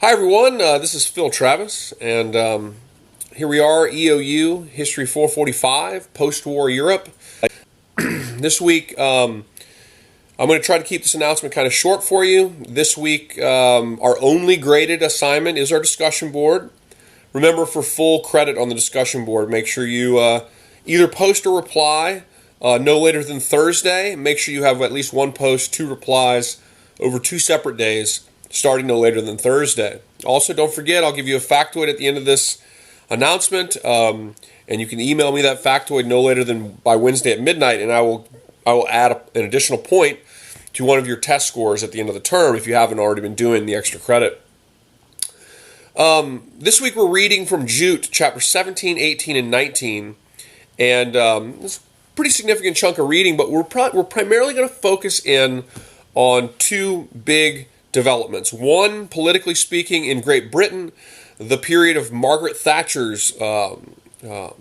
Hi everyone, this is Phil Travis, and here we are, EOU, History 445, Postwar Europe. This week, I'm going to try to keep this announcement kind of short for you. This week, our only graded assignment is our discussion board. Remember, for full credit on the discussion board, make sure you either post or reply no later than Thursday. Make sure you have at least one post, two replies over 2 separate days, starting no later than Thursday. Also, don't forget, I'll give you a factoid at the end of this announcement, and you can email me that factoid no later than by Wednesday at midnight, and I will add an additional point to one of your test scores at the end of the term if you haven't already been doing the extra credit. This week we're reading from Jute, chapter 17, 18, and 19, and it's a pretty significant chunk of reading, but we're primarily going to focus in on two big developments. One, politically speaking, in Great Britain, the period of Margaret Thatcher's role as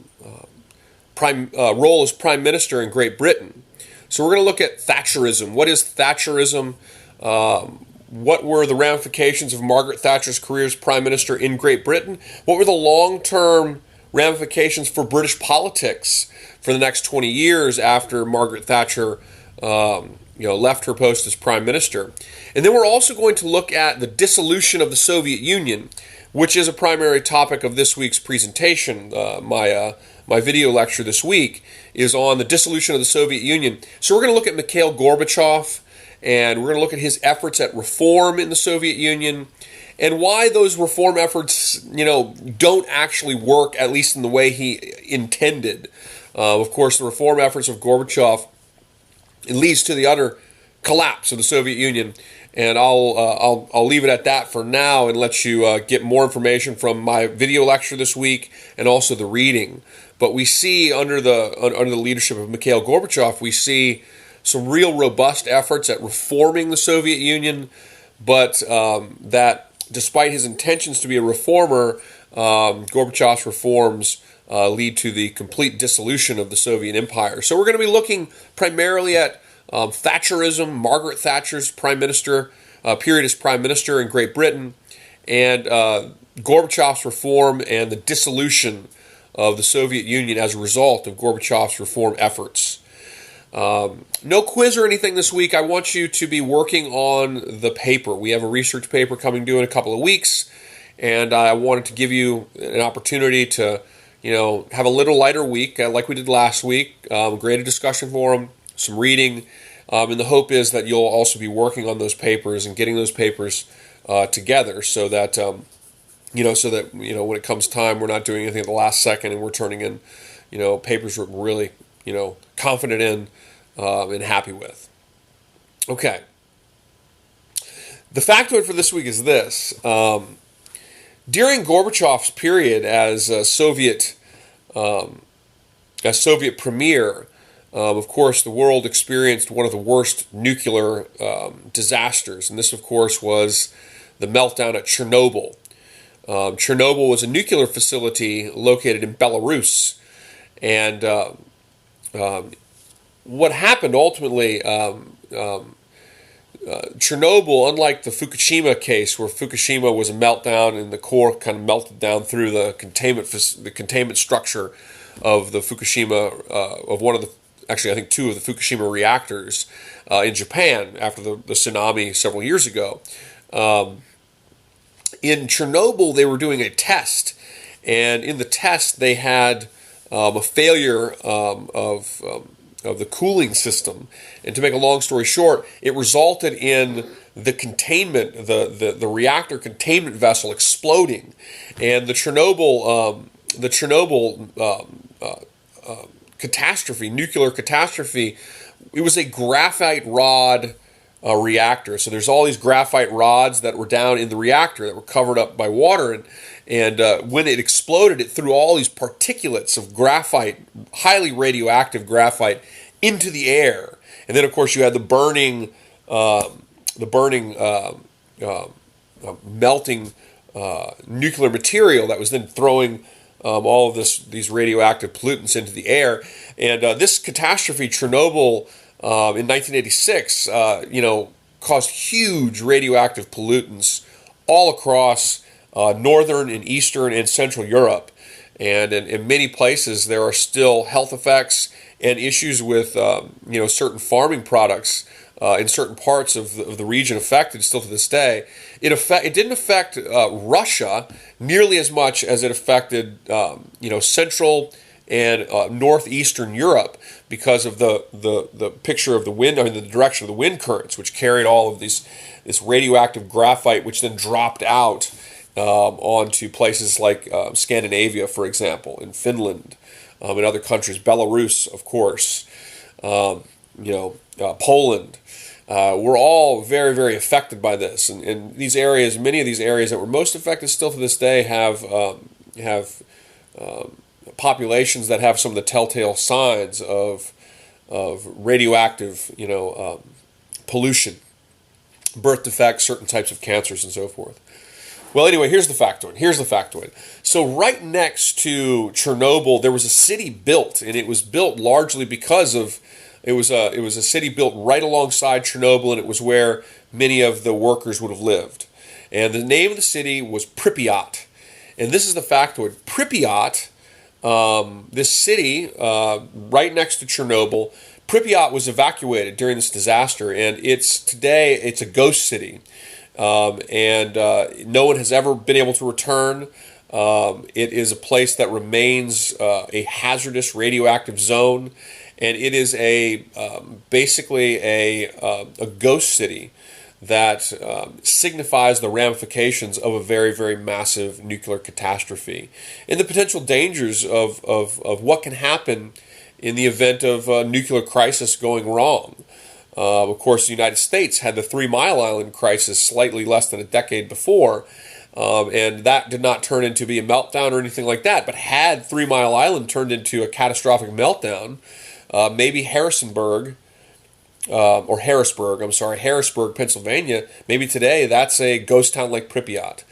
Prime Minister in Great Britain. So we're going to look at Thatcherism. What is Thatcherism? What were the ramifications of Margaret Thatcher's career as Prime Minister in Great Britain? What were the long-term ramifications for British politics for the next 20 years after Margaret Thatcher left her post as Prime Minister? And then we're also going to look at the dissolution of the Soviet Union, which is a primary topic of this week's presentation. My video lecture this week is on the dissolution of the Soviet Union. So we're going to look at Mikhail Gorbachev, and we're going to look at his efforts at reform in the Soviet Union, and why those reform efforts, don't actually work, at least in the way he intended. Of course, the reform efforts of Gorbachev, it leads to the utter collapse of the Soviet Union, and I'll leave it at that for now and let you get more information from my video lecture this week and also the reading. But we see under the leadership of Mikhail Gorbachev, we see some real robust efforts at reforming the Soviet Union, but that despite his intentions to be a reformer, Gorbachev's reforms lead to the complete dissolution of the Soviet Empire. So we're going to be looking primarily at Thatcherism, Margaret Thatcher's period as Prime Minister in Great Britain, and Gorbachev's reform and the dissolution of the Soviet Union as a result of Gorbachev's reform efforts. No quiz or anything this week. I want you to be working on the paper. We have a research paper coming due in a couple of weeks, and I wanted to give you an opportunity to have a little lighter week like we did last week, graded discussion forum, some reading, and the hope is that you'll also be working on those papers and getting those papers together so that when it comes time, we're not doing anything at the last second and we're turning in papers we're really confident in and happy with. Okay. The factoid for this week is this. During Gorbachev's period as Soviet premier, of course, the world experienced one of the worst nuclear disasters, and this, of course, was the meltdown at Chernobyl. Chernobyl was a nuclear facility located in Belarus, and what happened ultimately, Chernobyl, unlike the Fukushima case, where Fukushima was a meltdown and the core kind of melted down through the containment structure of the Fukushima, I think two of the Fukushima reactors in Japan after the tsunami several years ago. In Chernobyl, they were doing a test, and in the test they had a failure of the cooling system. And to make a long story short, it resulted in the containment, the reactor containment vessel exploding, and the Chernobyl nuclear catastrophe. It was a graphite rod reactor. So there's all these graphite rods that were down in the reactor that were covered up by water, and when it exploded, it threw all these particulates of graphite, highly radioactive graphite, into the air. And then, of course, you had the burning, melting nuclear material that was then throwing all of these radioactive pollutants into the air. And this catastrophe, Chernobyl, in 1986, caused huge radioactive pollutants all across northern and eastern and central Europe. And in many places, there are still health effects and issues with certain farming products in certain parts of the region affected still to this day. It didn't affect Russia nearly as much as it affected central and northeastern Europe because of the picture of the wind, the direction of the wind currents, which carried all of this radioactive graphite, which then dropped out onto places like Scandinavia, for example, in Finland, in other countries, Belarus, of course, Poland. We're all very, very affected by this, and these areas, many of these areas that were most affected, still to this day have populations that have some of the telltale signs of radioactive, pollution, birth defects, certain types of cancers, and so forth. Well, anyway, here's the factoid. So right next to Chernobyl, there was a city built, and it was built largely because of it was a city built right alongside Chernobyl, and it was where many of the workers would have lived. And the name of the city was Pripyat. And this is the factoid. Pripyat, this city right next to Chernobyl, Pripyat was evacuated during this disaster, and today it's a ghost city. And no one has ever been able to return. It is a place that remains a hazardous radioactive zone, and it is basically a ghost city that signifies the ramifications of a very, very massive nuclear catastrophe and the potential dangers of what can happen in the event of a nuclear crisis going wrong. Of course, the United States had the 3 Mile Island crisis slightly less than a decade before, and that did not turn into be a meltdown or anything like that. But had 3 Mile Island turned into a catastrophic meltdown, maybe Harrisburg, Pennsylvania, maybe today that's a ghost town like Pripyat.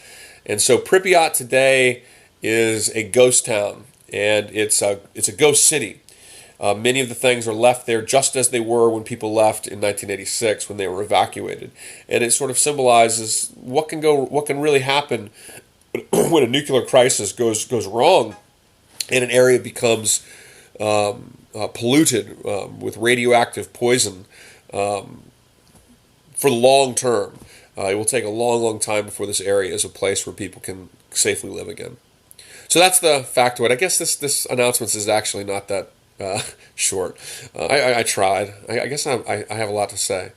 And so Pripyat today is a ghost town, and it's a ghost city. Many of the things are left there just as they were when people left in 1986 when they were evacuated, and it sort of symbolizes what can really happen when a nuclear crisis goes wrong, and an area becomes polluted with radioactive poison for the long term. It will take a long, long time before this area is a place where people can safely live again. So that's the factoid. I guess this announcement is actually not that short. I tried. I guess I have a lot to say.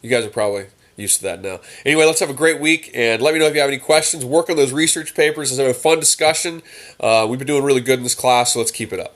You guys are probably used to that now. Anyway, let's have a great week, and let me know if you have any questions. Work on those research papers. Let's have a fun discussion. We've been doing really good in this class, so let's keep it up.